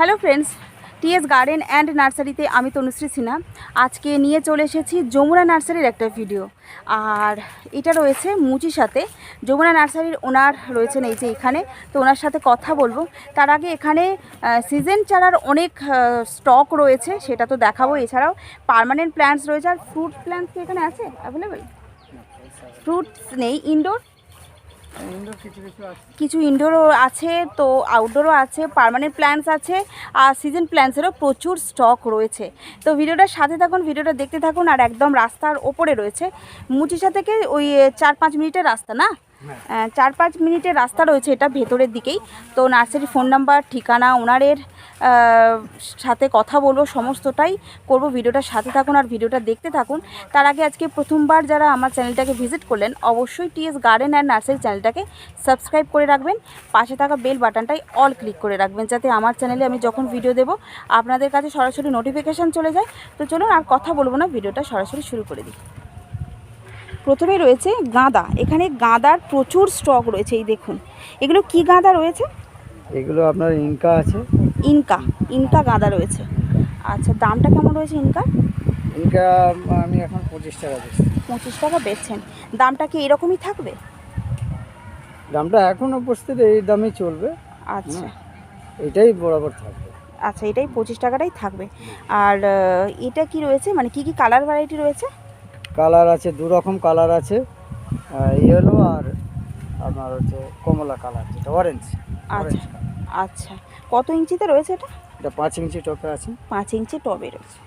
Hello friends, TS garden and নার্সারিতে আমি তনুশ্রী সিনহা আজকে নিয়ে চলে এসেছি যমুনা নার্সারির একটা ভিডিও। আর এটা রয়েছে মুচির সাথে। যমুনা নার্সারির ওনার রয়েছেন এই যে এখানে, তো ওনার সাথে কথা বলবো। তার আগে এখানে সিজন চারার অনেক স্টক রয়েছে, সেটা তো দেখাবো। এছাড়াও পার্মানেন্ট প্ল্যান্টস রয়েছে। আর ফ্রুট প্ল্যান্টস কি এখানে আছে অ্যাভেলেবেল? ফ্রুটস নেই, ইনডোর কিছু ইনডোরও আছে, তো আউটডোরও আছে, পার্মানেন্ট প্ল্যান্টস আছে, আর সিজন প্ল্যান্টসেরও প্রচুর স্টক রয়েছে। তো ভিডিওটার সাথে থাকুন, ভিডিওটা দেখতে থাকুন। আর একদম রাস্তার ওপরে রয়েছে, মুচিসা থেকে ওই 4-5 মিনিটের রাস্তা, না 4-5 মিনিটের রাস্তা রয়েছে এটা ভেতরের দিকেই। তো নার্সারির ফোন নাম্বার, ঠিকানা, ওনারের সাথে কথা বলবো, সমস্তটাই করব। ভিডিওটার সাথে থাকুন আর ভিডিওটা দেখতে থাকুন। তার আগে আজকে প্রথমবার যারা আমার চ্যানেলটাকে ভিজিট করলেন, অবশ্যই টিএস গার্ডেন অ্যান্ড নার্সারি চ্যানেলটাকে সাবস্ক্রাইব করে রাখবেন। পাশে থাকা বেল বাটনটাই অল ক্লিক করে রাখবেন, যাতে আমার চ্যানেলে আমি যখন ভিডিও দেব আপনাদের কাছে সরাসরি নোটিফিকেশান চলে যায়। তো চলুন আর কথা বলবো না, ভিডিওটা সরাসরি শুরু করে দিই। প্রথমে রয়েছে গাঁদা। এখানে গাঁদার প্রচুর স্টক রয়েছে, এই দেখুন। এগুলো কি গাঁদা রয়েছে? এগুলো আপনার ইনকা আছে। ইনকা গাঁদা রয়েছে। আচ্ছা, দামটা কেমন রয়েছে ইনকা? আমি এখন 25 টাকা বেচছি। 25 টাকা বেচছেন। দামটা কি এরকমই থাকবে? দামটা এখন উপস্থিত এই দামই চলবে। আচ্ছা, এটাই বরাবর থাকবে। আচ্ছা, এটাই 25 টাকাটাই থাকবে। আর এটা কি রয়েছে, মানে কি কি কালার ভ্যারাইটি রয়েছে? কালার আছে, দু রকম কালার আছে, ইয়েলো আর আপনার হচ্ছে কমলা কালার, যেটা অরেঞ্জ। আচ্ছা আচ্ছা, কত ইঞ্চিতে রয়েছে এটা? এটা 5 ইঞ্চি টবে আছে। 5 ইঞ্চি টবে রয়েছে।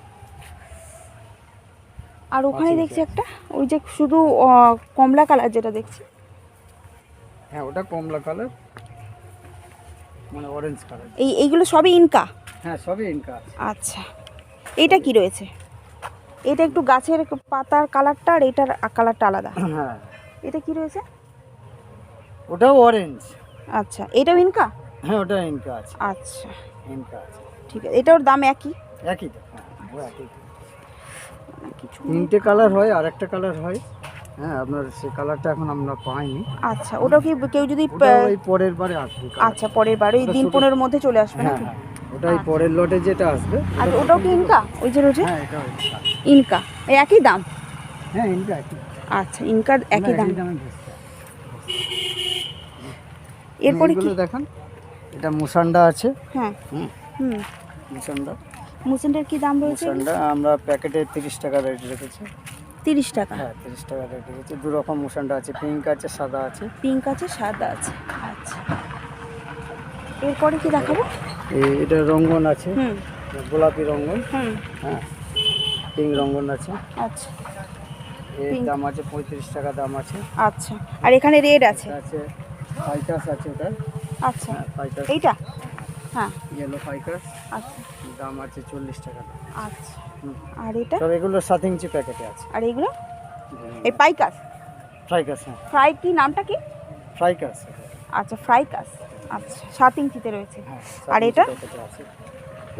আর ওখানে দেখছি একটা, ওই যে শুধু কমলা কালার যেটা দেখছি। হ্যাঁ, ওটা কমলা কালার, মানে অরেঞ্জ কালার। এইগুলো সবই ইনকা? হ্যাঁ, সবই ইনকা। আচ্ছা, এটা কি রয়েছে? এটা একটু গাছের পাতার কালারটা আর এটার কালারটা আলাদা। হ্যাঁ, এটা কি রয়েছে? ওটাও অরেঞ্জ। আচ্ছা, এটাও ইনকা? হ্যাঁ, ওটা ইনকা আছে। আচ্ছা, ইনকা আছে, ঠিক আছে। এটার দাম একই? একই তো। হ্যাঁ, একই। কিছু 3টে কালার হয়, আর একটা কালার হয়। হ্যাঁ, আপনার সেই কালারটা এখন আমরা পাইনি। আচ্ছা, ওটাও কি কেউ যদি ওই পরের বারে আসবে? আচ্ছা, পরের বারে ওই দিন 15-এর মধ্যে চলে আসবে হ্যাঁ, নাকি? ওটাই পরের লটে যেটা আসবে। আর ওটাও কি ইনকা? ওই যে রয়েছে। হ্যাঁ, এটাও ইনকা। একই দাম? হ্যাঁ, ইনকা একই। আচ্ছা, ইনকার একই দাম। এরপরে কি দেখেন, এটা মুসান্ডা আছে। হ্যাঁ, মুসান্ডার কি দাম রয়েছে? মুসান্ডা আমরা প্যাকেটে 30 টাকা রেট রেখেছি। 30 টাকা? হ্যাঁ, 30 টাকা রেট রেখেছি। দু রকম মুসান্ডা আছে, পিঙ্ক আছে, সাদা আছে। পিঙ্ক আছে, সাদা আছে। আচ্ছা, এরপরে কি দেখাবো? এটা রঙ্গন আছে, গোলাপি রঙ্গন। হ্যাঁ, পিঙ্ক রঙ্গন আছে। আচ্ছা, এর দাম আছে 35 টাকা দাম আছে। আচ্ছা, আর এখানে রেড আছে, ফাইকাস আছে ওটা। আচ্ছা, ফাইকাস এইটা? হ্যাঁ, ইয়েলো ফাইকাস। আচ্ছা, দাম আছে 40 টাকা। আচ্ছা, আর এটা? সব এগুলো 7 ইঞ্চি প্যাকেটে আছে। আর এইগুলো? এই পাইকাস? ফ্রাইকাস। হ্যাঁ, ফ্রাই কি নামটা কি? ফ্রাইকাস। আচ্ছা, ফ্রাইকাস। আচ্ছা, 7 ইঞ্চিতে রয়েছে। হ্যাঁ, আর এটা?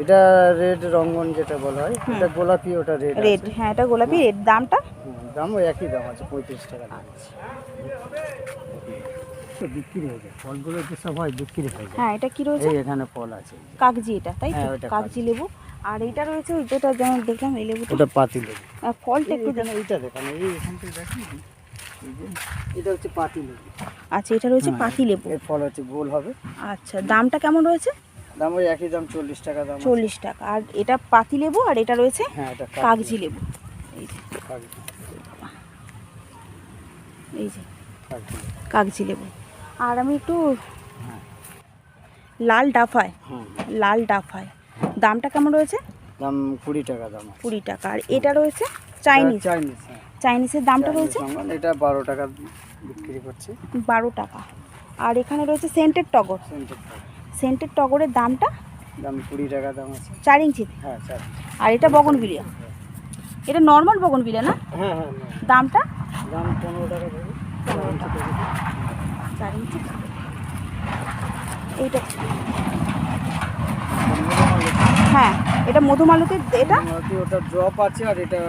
এটা রেড রঙ্গন যেটা বলা হয়, এটা গোলাপি, ওটা রেড। হ্যাঁ, এটা গোলাপি রেড। দামটা? দাম ওই একই দাম আছে, 35 টাকা। তো বিক্রি হয়ে যায়, ফলগুলো তো সব হয় বিক্রি হয়ে যায়। হ্যাঁ, এটা কি রয়েছে? এই এখানে ফল আছে, কাগজি, এটা তাই তো? হ্যাঁ, কাগজি লেবু। আর এটা রয়েছে ওই যেটা যেমন দেখলাম, এই লেবুটা। ওটা পাতি লেবু। ফলটা একটু এখানে এইটা দেখেন, এখান থেকে দেখেন, এই যে এটা হচ্ছে পাতি লেবু। আচ্ছা, এটা রয়েছে পাতি লেবু। এর ফল হচ্ছে গোল হবে। আচ্ছা, দামটা কেমন রয়েছে? দাম ওই একই দাম, 40 টাকা দাম। 40 টাকা। আর এটা পাতি লেবু, আর এটা রয়েছে হ্যাঁ, এটা কাগজি লেবু। এই যে এই যে কাগজি লেবু। আর আমি একটু লাল ডাফায়, দামটা কেমন রয়েছে? দাম 20 টাকা দাম। 20 টাকা। আর এটা রয়েছে চাইনিজের দামটা রয়েছে? এটা 12 টাকা বিক্রি করছি। 12 টাকা। আর এখানে রয়েছে সেন্টেড টগরের দামটা? দাম 20 টাকা দাম আছে। 4 ইঞ্চি? হ্যাঁ, 4। আর এটা বগনভিলিয়া? এটা নর্মাল বগনভিলিয়া না? হ্যাঁ, দামটা? দাম 15 টাকা দেবে। 4 ইঞ্চি। এইটা? হ্যাঁ, এটা মধুমালতি। এটা ওটা ড্রপ আছে, আর এটা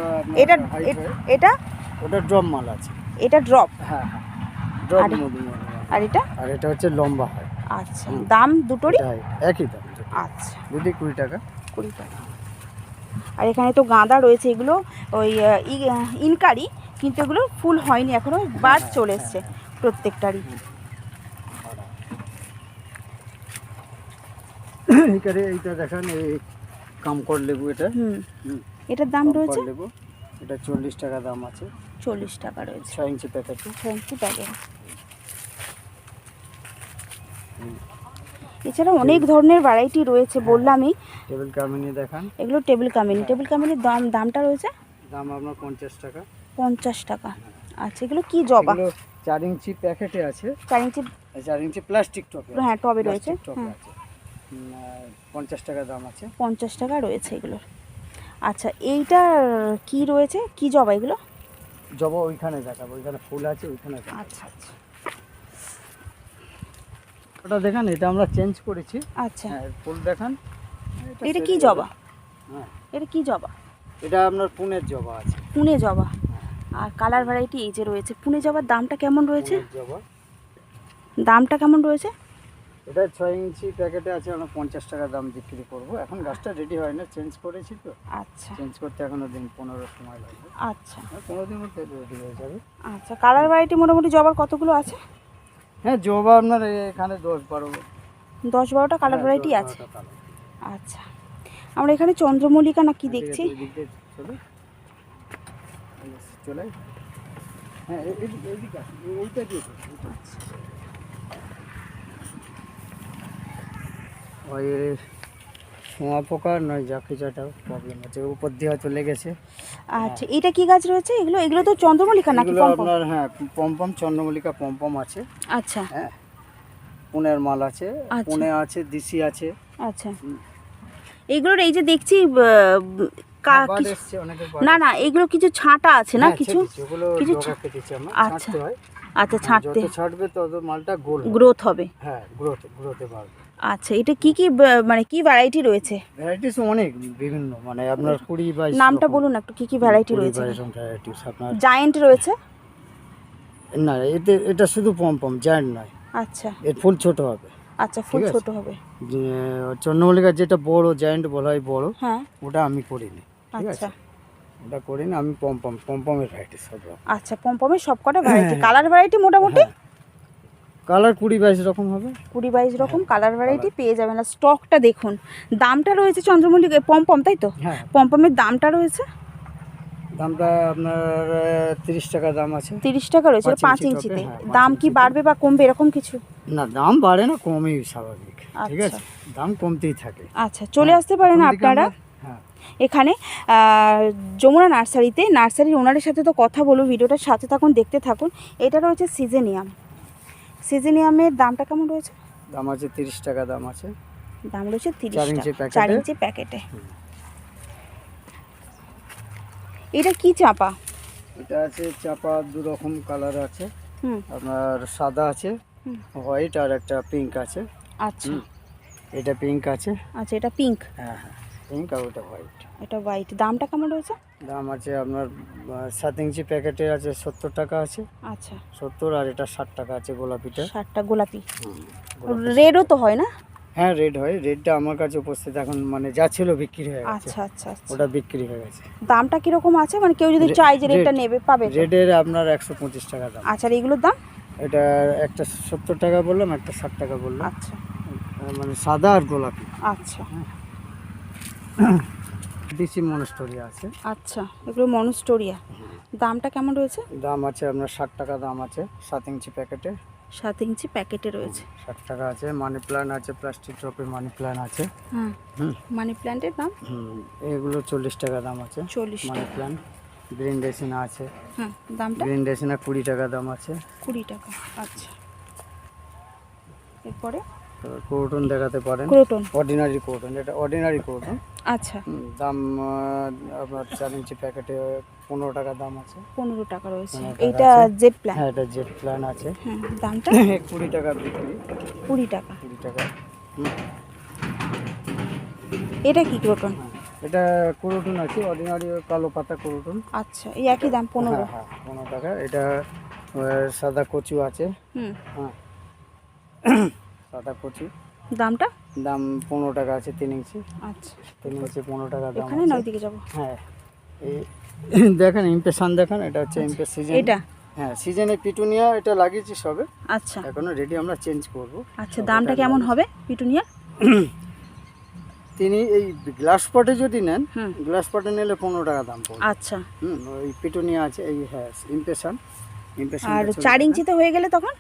ওটা ড্রপ মাল আছে। এটা ড্রপ? হ্যাঁ, ড্রপ মধুমালতি। আর এটা? আর এটা হচ্ছে লম্বা হয়। আচ্ছা, দাম দুটোরই একই দাম। আচ্ছা, দুটোই 20 টাকা। 20 টাকা। আর এখানে তো গাঁদা রয়েছে, এগুলো ওই ইনকারি, কিন্তু এগুলো ফুল হয়নি এখনো, বাদ চলে এসছে প্রত্যেকটারই। এইটা দেখেন, এই কামকড় লেবু, এটা এটার দাম রয়েছে, লেবু এটা 40 টাকা দাম আছে। 40 টাকা রয়েছে, 6 ইঞ্চি প্যাকেট। 6 ইঞ্চি প্যাকেট। এছাড়া অনেক ধরনের ভ্যারাইটি রয়েছে, বললামই। টেবিল কামিনী দেখান, এগুলো টেবিল কামিনী। টেবিল কামিনীর দামটা রয়েছে, দাম আপনার 50 টাকা। 50 টাকা। আচ্ছা, এগুলো কি জবা? 4 ইঞ্চি প্যাকেটে আছে। 4 ইঞ্চি প্লাস্টিক টবে। হ্যাঁ, টবে রয়েছে। 50 টাকা দাম আছে। 50 টাকা রয়েছে এগুলোর। আচ্ছা, এইটা কি রয়েছে, কি জবা এগুলো? জবা ওইখানে দেখাবো, ওইখানে ফুল আছে ওইখানে। আচ্ছা আচ্ছা, ওটা দেখান, এটা আমরা চেঞ্জ করেছি। আচ্ছা, ফুল দেখান। এটা কি জবা? হ্যাঁ, এটা কি জবা? এটা আপনার পুনের জবা আছে। পুনে জবা। আর কালার ভ্যারাইটি এই যে রয়েছে। পুনে জবার দামটা কেমন রয়েছে? জবা দামটা কেমন রয়েছে? এটা 6 ইঞ্চি প্যাকেটে আছে, আমরা 50 টাকা দাম বিক্রি করব। এখন গাছটা রেডি হয় না, চেঞ্জ করেছি তো। আচ্ছা, চেঞ্জ করতে এখনো দিন 15 সময় লাগবে। আচ্ছা, 15 দিনের মধ্যে রেডি হয়ে যাবে। আচ্ছা, কালার ভ্যারাইটি মোটামুটি জবার কতগুলো আছে? হ্যাঁ, জবা আপনার এখানে 10-12টা কালার ভ্যারাইটি আছে। আচ্ছা, আমরা এখানে চন্দ্রমল্লিকা না কি দেখছি। চলে, হ্যাঁ, এইদিকে এইটা দিয়ে ওই শোঁয়া পোকা নয়, যা কিছু একটা প্রবলেম আছে, উপর দিয়ে হয়তো লেগেছে। আচ্ছা, এটা কি গাছ রয়েছে? এগুলো তো চন্দ্রমল্লিকা নাকি পম্পম? আপনার হ্যাঁ, পম্পম, চন্দ্রমল্লিকা পম্পম আছে। আচ্ছা, হ্যাঁ, পুনের মাল আছে, পুনে আছে, দিশি আছে। আচ্ছা, এইগুলোর এই যে দেখছি না না, এগুলো কিছু ছাঁটা আছে না, কিছু কিছু আচ্ছা, আচ্ছা, ছাঁটবে তত মালটা গ্রোথ হবে। হ্যাঁ, গ্রোথে বাড়বে। আচ্ছা, এটা কি কি মানে কি ভ্যারাইটি রয়েছে? ভ্যারাইটিস অনেক বিভিন্ন, মানে আপনার 20-22 নামটা বলুন একটু, কি কি ভ্যারাইটি রয়েছে? ভ্যারাইটিস আপনার জায়ান্ট রয়েছে না, এটা শুধু পম্পম, জায়ান্ট নয়। আচ্ছা, এর ফুল ছোট হবে। আচ্ছা, ফুল ছোট হবে। চন্দ্রমল্লিকার যেটা বড় জায়ান্ট বলা হয় বড়, হ্যাঁ, ওটা আমি করিনি। ঠিক আছে, ওটা করিনি আমি। পম্পমের ভ্যারাইটি সব। আচ্ছা, পম্পমের সবকটা ভ্যারাইটি। কালার ভ্যারাইটি মোটামুটি কালার 20-22 রকম হবে। 20-22 রকম কালার ভ্যারাইটি পেয়ে যাবেন। আর স্টকটা দেখুন, দামটা রয়েছে চন্দ্রমল্লিকা পম্পম, তাই তো? হ্যাঁ, পম্পমের দামটা রয়েছে, দামটা আপনার 30 টাকা দাম আছে। 30 টাকা রয়েছে 5 ইঞ্চিতে। দাম কি বাড়বে বা কমবে এরকম কিছু? না, দাম বাড়ে না, কমই স্বাভাবিক। ঠিক আছে, দাম কমতেই থাকে। আচ্ছা, চলে আসতে পারেন আপনারা এখানে যমুনা নার্সারিতে। নার্সারির ওনারের সাথে তো কথা বলবো, ভিডিওটার সাথে থাকুন, দেখতে থাকুন। এটা রয়েছে সিজেনিয়াম। সিজেনিয়ামের দামটা কেমন রয়েছে? দাম আছে 30 টাকা দাম আছে। দাম রয়েছে 30 টাকা, 4 ইঞ্চি প্যাকেটে। এটা কি চাপা? এটা আছে চাপা, দু রকম কালার আছে। আপনার সাদা আছে, হোয়াইট, আর একটা পিঙ্ক আছে। আচ্ছা, এটা পিঙ্ক আছে। আচ্ছা, এটা পিঙ্ক। হ্যাঁ, পিঙ্ক, আর ওটা হোয়াইট। এটা হোয়াইট। দামটা কেমন রয়েছে? দাম আছে আপনার 7 ইঞ্চি প্যাকেটে আছে 70 টাকা আছে। আচ্ছা, 70, আর এটা 60 টাকা আছে গোলাপিটা। 60টা গোলাপি। রেডও তো হয় না? হ্যাঁ, রেড হয়। রেডটা আমার কাছে উপস্থিত এখন, মানে যা ছিল বিক্রি হয়ে গেছে। আচ্ছা, আচ্ছা, ওটা বিক্রি হয়ে গেছে। দামটা কিরকম আছে, মানে কেউ যদি চায় যে রেডটা নেবে পাবে? রেডের আপনার 125 টাকা দাম। আচ্ছা, আর এগুলোর দাম? এটা একটা 70 টাকা বললাম, একটা 60 টাকা বললাম। আচ্ছা, মানে সাদা আর গোলাপি। আচ্ছা, ডিসি মনস্টোরিয়া আছে। আচ্ছা, এগুলো মনস্টোরিয়া। দামটা কেমন রয়েছে? দাম আছে আপনার 60 টাকা দাম আছে, 7 ইঞ্চি প্যাকেটে। 7 ইঞ্চি প্যাকেটে রয়েছে। 60 টাকা আছে। মানি প্ল্যান্ট আছে, প্লাস্টিক টপে মানি প্ল্যান্ট আছে। হ্যাঁ, মানি প্ল্যান্টের দাম? এগুলো 40 টাকা দাম আছে। 40 মানি টাকা। প্ল্যান্ট। গ্রিন ডেসিনা আছে। হ্যাঁ, দামটা? গ্রিন ডেসিনা 20 টাকা দাম আছে। 20 টাকা। আচ্ছা, এরপরে ক্রোটন দেখাতে পারেন। ক্রোটন, অর্ডিনারি ক্রোটন, এটা অর্ডিনারি ক্রোটন। আচ্ছা, দাম আপনার 4 ইঞ্চি প্যাকেটে 15 টাকা দাম আছে। 15 টাকা রয়েছে। 15 টাকা এইটা আছে। Z plan? হ্যাঁ, এটা জেড প্ল্যান আছে। হ্যাঁ, দামটা? 20 টাকা বিক্রি। 20 টাকা। 20 টাকা। এটা কি ক্রোটন? এটা ক্রোটন আছে, অর্ডিনারি কালো পাতা ক্রোটন। আচ্ছা, এই একই দাম 15? হ্যাঁ, 15 টাকা। এটা সাদা কচু আছে। হ্যাঁ, পাতা কচু দামটা? দাম 15 টাকা আছে 3 ইঞ্চি। আচ্ছা, 3 ইঞ্চি 15 টাকা দাম এখানে আছে। না ওইদিকে যাবো? হ্যাঁ এই দেখেন ইমপ্রেশন দেখেন, এটা হচ্ছে ইমপ্রেস সিজন। এটা? হ্যাঁ সিজনে পিটুনিয়া এটা লাগিয়েছি সবে, আচ্ছা এখনো রেডি, আমরা চেঞ্জ করব। আচ্ছা, দামটা কেমন হবে পিটুনিয়া? তিনি এই গ্লাস পটে যদি নেন, হুম। গ্লাস পটে নিলে 15 টাকা দাম পড়বে। আচ্ছা, ওই পিটুনিয়া আছে এই, হ্যাঁ ইমপ্রেশন। আর 4 ইঞ্চিতে হয়ে গেলে তখন?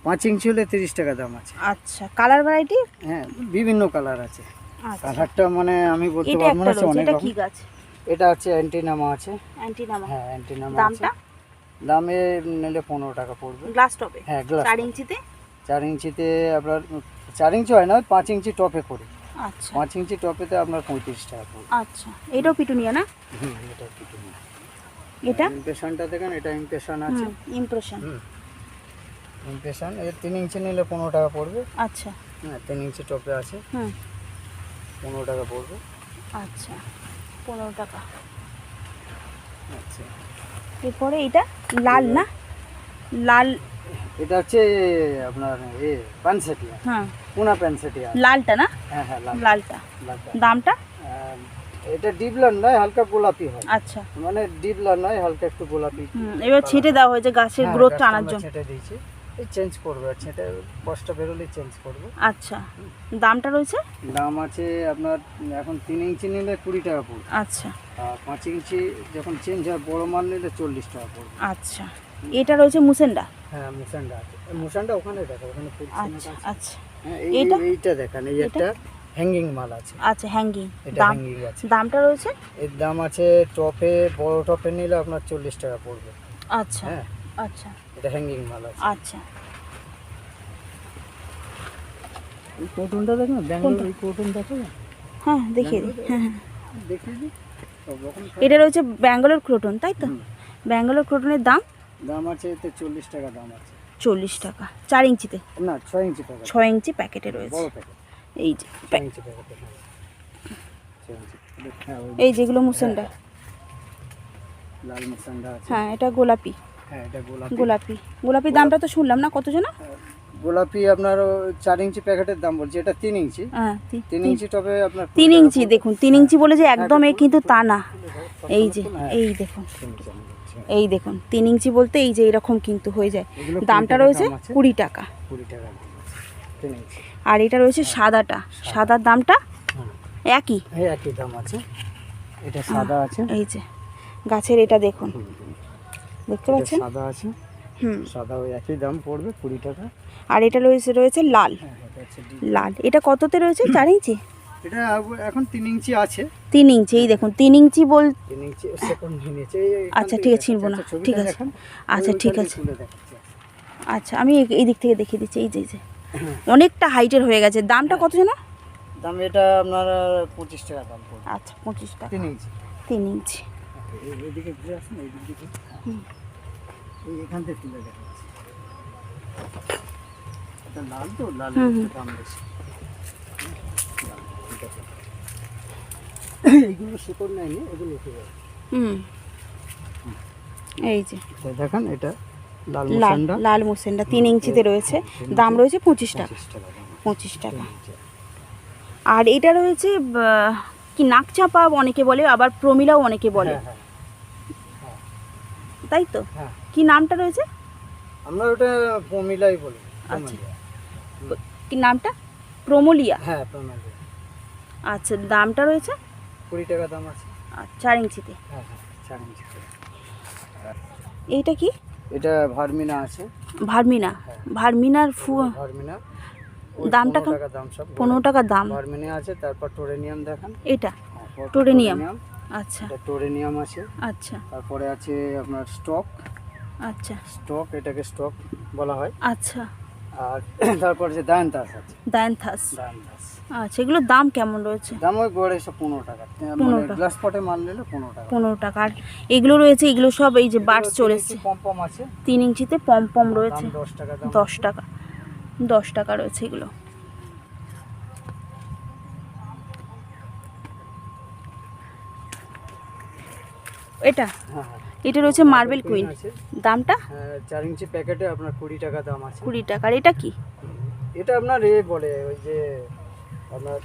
5 ইঞ্চি হলে 30 টাকা দাম আছে। আচ্ছা, কালার ভ্যারাইটি? হ্যাঁ বিভিন্ন কালার আছে। আচ্ছা, কালারটা মানে আমি বলতে এটা পারবো একটা না, রয়েছে, অনেক এটা রকম। কি গাছ? এটা আছে অ্যান্টিনামা আছে। অ্যান্টিনামা? হ্যাঁ অ্যান্টিনামা আছে। দামটা? দামে নিলে 15 টাকা পড়বে। গ্লাস টপে? হ্যাঁ গ্লাস 4 ইঞ্চিতে? 4 ইঞ্চিতে আপনার 4 ইঞ্চি হয় না, 5 ইঞ্চি টপে করে। আচ্ছা 5 ইঞ্চি টপেতে আপনার 35 টাকা পড়বে। আচ্ছা, এটাও পিটুনিয়া না? এটা পিটুনিয়া। এটা ইমপ্রেশনটা দেখেন, এটা ইমপ্রেশন আছে। ইমপ্রেশন। ইমপ্রেশন এর 3 ইঞ্চি নিলে 15 টাকা পড়বে। আচ্ছা, হ্যাঁ 3 ইঞ্চি টপে আছে, 15 টাকা পড়বে। আচ্ছা 15 টাকা। আচ্ছা এরপরে এটা লাল না? লাল? এটা হচ্ছে আপনার পানসেটিয়া, হ্যাঁ পুনা পানসেটিয়া। লালটা না? হ্যাঁ হ্যাঁ লালটা। লালটা। দামটা? এটা ডিপ লাল নয়, হালকা গোলাপি হয়। আচ্ছা, মানে ডিপ লাল নয়, হালকা একটু গোলাপি। এবার ছিটে দেওয়া হয়েছে গাছের গ্রোথটা আনার জন্য। ছেটে দিয়েছি, এই চেঞ্জ করবে, আর ছেটে বস্তা বেরোলে চেঞ্জ করবে। আচ্ছা, দামটা রয়েছে? দাম আছে আপনার এখন 3 ইঞ্চি নিলে 20 টাকা পড়বে। আচ্ছা, আর 5 ইঞ্চি যখন চেঞ্জ হয় বড় মাল নিলে 40 টাকা পড়বে। আচ্ছা, এটা রয়েছে মুসেন্ডা? হ্যাঁ মুসান্ডা আছে, মুসান্ডা ওখানে দেখো, ওখানে ফুল আচ্ছা আচ্ছা, হ্যাঁ এইটা? এইটা দেখেন, এই একটা হ্যাঙ্গিং মাল আছে। আচ্ছা, হ্যাঙ্গিং। এটা দাম? হ্যাঙ্গিং আছে। দামটা রয়েছে? এর দাম আছে টপে, বড় টপে নিলে আপনার 40 টাকা পড়বে। আচ্ছা হ্যাঁ আচ্ছা এটা হ্যাঙ্গিং মাল আছে। আচ্ছা, এই কোটনটা দেখো না, ব্যাঙ্গালোর এই কোটন দেখো না। হ্যাঁ দেখিয়ে দিই। হ্যাঁ হ্যাঁ, দেখিয়ে দিই সব রকম। এটা রয়েছে ব্যাঙ্গালোর ক্রোটন, তাই তো? ব্যাঙ্গালোর ক্রোটনের দাম? দাম আছে এতে 40 টাকা দাম আছে। 40 টাকা। 4 ইঞ্চিতে? না 6 ইঞ্চি টাকা। 6 ইঞ্চি প্যাকেটে রয়েছে। বড় প্যাকেট, এই যে 6 ইঞ্চি প্যাকেটে। হ্যাঁ 6 ইঞ্চি। হ্যাঁ এই যেগুলো মুসেন্ডা। লাল মুসান্ডা আছে। হ্যাঁ এটা গোলাপি। হ্যাঁ এটা গোলাপি। গোলাপি, গোলাপি দামটা তো শুনলাম না, কত জানা? গোলাপি আপনার 4 ইঞ্চি প্যাকেটের দাম বলছি, এটা 3 ইঞ্চি। হ্যাঁ 3 ইঞ্চি টবে আপনার 3 ইঞ্চি। দেখুন 3 ইঞ্চি বলে যে একদম এ কিন্তু তা না। এই যে এই দেখুন, এই দেখুন 3 ইঞ্চি বলতে এই যে এরকম কিন্তু হয়ে যায়। দামটা রয়েছে 20 টাকা। 20 টাকা 3 ইঞ্চি। আর এটা রয়েছে সাদাটা, সাদার দামটা একই? এই একই দাম আছে। এটা সাদা আছে, এই যে গাছের এটা দেখুন, দেখতে পাচ্ছেন? সাদা আছে। হুম, সাদা ওই একই দাম পড়বে 20 টাকা। আর এটা রয়েছে লাল। এটা হচ্ছে লাল, এটা কততে রয়েছে? 4 ইঞ্চি? এটা এখন 3 ইঞ্চি আছে। 3 ইঞ্চি, এই দেখুন 3 ইঞ্চি 3 ইঞ্চি সেকেন্ড নিয়েছে। আচ্ছা ঠিক আছে, চিনবো না, ঠিক আছে। আচ্ছা ঠিক আছে, আচ্ছা আমি এই দিক থেকে দেখিয়ে দিচ্ছি। এই যে এই যে অনেকটা হাইটের হয়ে গেছে। দামটা কত জানা? দাম এটা আপনার 25 টাকা দাম পড়বে। আচ্ছা 25 টাকা। 3 ইঞ্চি। 3 ইঞ্চি। এইদিকে ঘুরে আসুন, এই দিকে এখান থেকে তুলে দেখাচ্ছি। এটা লাল তো, লাল দাম বেশি। এইগুলো শিকড় নেয়নি, এগুলো উঠে যাবে। এই যে দেখেন এটা লাল লাল মুসান্ডা। লাল মুসেন্ডা 3 ইঞ্চিতে রয়েছে, দাম রয়েছে 25 টাকা। 25 টাকা। আর এটা রয়েছে কি নাকচাপা অনেকে বলে, আবার প্রমিলাও অনেকে বলে, তাই তো? হ্যাঁ। কি নামটা রয়েছে? আমরা ওটা প্রমিলাই বলি। আচ্ছা, কি নামটা? প্রমোলিয়া? হ্যাঁ প্রমিলা। আচ্ছা, দামটা রয়েছে 20 টাকা দাম আছে। 4 ইঞ্চিতে? হ্যাঁ হ্যাঁ 4 ইঞ্চি। এইটা কি? এটা ভার্মিনা আছে। ভার্মিনা? ভার্মিনার ভার্মিনা দামটা 15 টাকা দাম, সব 15 টাকা দাম। ভার্মিনা আছে। তারপর টোরেনিয়াম দেখেন, এটা টোরেনিয়াম? আচ্ছা এটা টোরেনিয়াম আছে। আচ্ছা তারপরে আছে আপনার স্টক। আচ্ছা স্টক, এটাকে স্টক বলা হয়। আচ্ছা। আর তারপর যে দায়ান্তাস আছে। দায়ান্থাস? দায়ান্তাস। আচ্ছা, এগুলোর দাম কেমন রয়েছে? দাম ওই গড়ে 15 টাকা। 15 টাকা। গ্লাস পটে মাল নিলে 15 টাকা। 15 টাকা। আর এগুলো রয়েছে, এগুলো সব এই যে বার্ডস চলেছে। পমপম আছে 3 ইঞ্চিতে পমপম রয়েছে। 10 টাকা দাম। 10 টাকা। 10 টাকা রয়েছে এগুলো। এটা হ্যাঁ হ্যাঁ এটা রয়েছে মার্বেল কুইন। আছে। দামটা? 4 ইঞ্চি প্যাকেটে আপনার 20 টাকা দাম আছে। 20 টাকা। আর এটা কি? এটা আপনার বলে ওই যে আপনার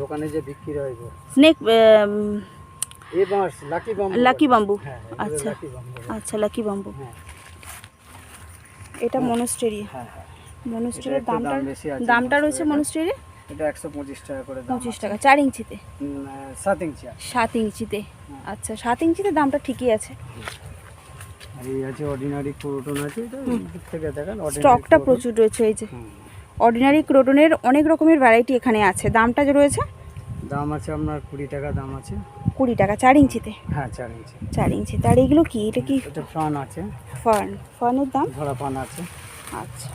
দোকানে যে বিক্রি হয় গো, স্নেক বাঁশ, লাকি বাম্বু। Lucky bamboo. হ্যাঁ, আচ্ছা লাকি বাম্বু। আচ্ছা, লাকি বাম্বু। হ্যাঁ এটা মনস্টেরি। হ্যাঁ হ্যাঁ, মনস্টেরির একটু দামটা দাম বেশি আছে। দামটা রয়েছে মনস্টেরি এটা 125 টাকা করে দাম। 25 টাকা 4 ইঞ্চিতে। 7 ইঞ্চি। 7 ইঞ্চিতে। আচ্ছা, 7 ইঞ্চিতে দামটা ঠিকই আছে। আর এই আছে অর্ডিনারি ক্রোটন আছে, এটা দিক থেকে দেখেন স্টকটা প্রচুর রয়েছে। এই যে অর্ডিনারি ক্রোটনের অনেক রকমের ভ্যারাইটি এখানে আছে। দামটা যে রয়েছে, দাম আছে আপনার 20 টাকা দাম আছে। 20 টাকা 4 ইঞ্চিতে। হ্যাঁ 4 ইঞ্চি। 4 ইঞ্চিতে। আর এগুলো কি? এটা কি? এটা ফান আছে। ফানের দাম? ধরা পান আছে। আচ্ছা,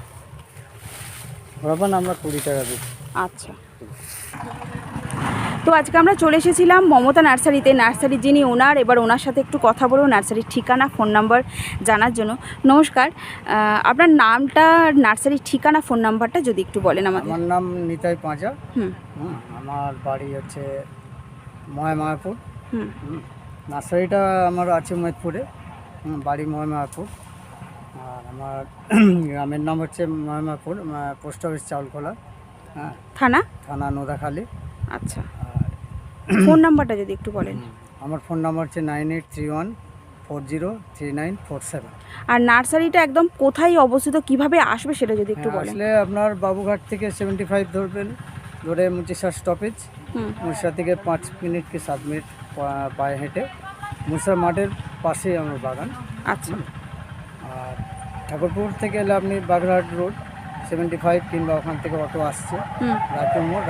ধরা পান আমরা 20 টাকা দিই। আচ্ছা। তো আজকে আমরা চলে এসেছিলাম মমতা নার্সারিতে। নার্সারির যিনি ওনার, এবার ওনার সাথে একটু কথা বলবো নার্সারির ঠিকানা, ফোন নাম্বার জানার জন্য। নমস্কার, আপনার নামটা, নার্সারির ঠিকানা, ফোন নাম্বারটা যদি একটু বলেন আমাদের। আমার নাম নিতাই পাঁজা। হুম আমার বাড়ি হচ্ছে ময়মায়াপুর। হুম নার্সারিটা আমার আছে মৈদপুরে, বাড়ি ময়মায়াপুর। আর আমার গ্রামের নাম হচ্ছে ময়মায়াপুর, পোস্ট অফিস চাউলখোলা। হ্যাঁ, থানা নোদাখালী। আচ্ছা, আর ফোন নাম্বারটা যদি একটু বলেন। আমার ফোন নাম্বার হচ্ছে 9831403947। আর নার্সারিটা একদম কোথায় অবস্থিত, কিভাবে আসবে সেটা যদি একটু বলেন। আসলে আপনার বাবুঘাট থেকে 75 ধরবেন, ধরে মুচিশা স্টপেজ। মুচিশা থেকে 5 মিনিট কি 7 মিনিট পায়ে হেঁটে মুচিশা মাঠের পাশেই আমার বাগান। আচ্ছা। আর ঠাকুরপুর থেকে এলে আপনি বাগড়াহাট রোড 75, কিংবা ওখান থেকে অটো আসছে রায়পুর মোড়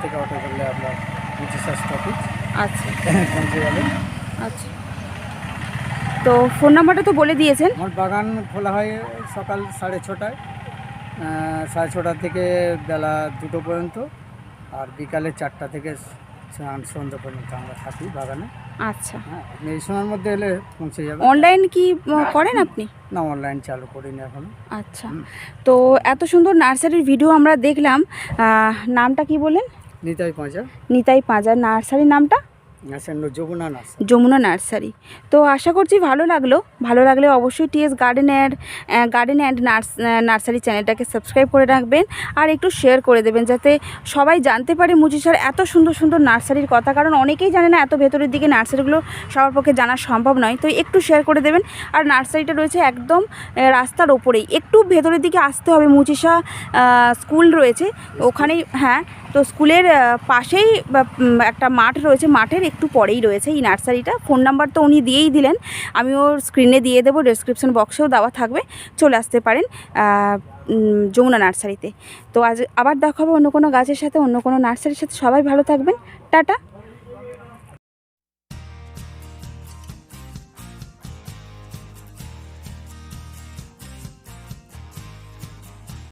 থেকে অটো করলে আপনার মুচিশা স্টপেজ। আচ্ছা পৌঁছে যাবেন। আচ্ছা, তো ফোন নাম্বারটা তো বলে দিয়েছেন। আমার বাগান খোলা হয় সকাল 6:30টায়, 6:30 থেকে বেলা 2টো পর্যন্ত। আর বিকালে 4টা থেকে সন্ধ্যা পর্যন্ত আমরা থাকি বাগানে। আচ্ছা, হ্যাঁ, আপনি এই সময়ের মধ্যে এলে পৌঁছে যাবেন। অনলাইন কি করেন আপনি? না, অনলাইন চালু করিনি এখনো। আচ্ছা, তো এত সুন্দর নার্সারির ভিডিও আমরা দেখলাম। নামটা কি বলেন? নিতাই পাঁজা। নিতাই পাঁজা। নার্সারির নামটা? যমুনা নার্সারি। যমুনা নার্সারি। তো আশা করছি ভালো লাগলে অবশ্যই টিএস গার্ডেন অ্যান্ড নার্সারি চ্যানেলটাকে সাবস্ক্রাইব করে রাখবেন, আর একটু শেয়ার করে দেবেন যাতে সবাই জানতে পারে মুচিশার এত সুন্দর সুন্দর নার্সারির কথা। কারণ অনেকেই জানে না, এত ভেতরের দিকে নার্সারিগুলো সবার পক্ষে জানা সম্ভব নয়। তো একটু শেয়ার করে দেবেন। আর নার্সারিটা রয়েছে একদম রাস্তার ওপরেই, একটু ভেতরের দিকে আসতে হবে। মুচিশা স্কুল রয়েছে ওখানেই। হ্যাঁ, তো স্কুলের পাশেই একটা মাঠ রয়েছে, মাঠের একটু পরেই রয়েছে এই নার্সারিটা। ফোন নাম্বার তো উনি দিয়েই দিলেন, আমি ওর স্ক্রিনে দিয়ে দেবো, ডেসক্রিপশন বক্সেও দেওয়া থাকবে, চলে আসতে পারেন যমুনা নার্সারিতে। তো আজ আবার দেখা হবে অন্য কোনো গাছের সাথে, অন্য কোনো নার্সারির সাথে। সবাই ভালো থাকবেন, টাটা।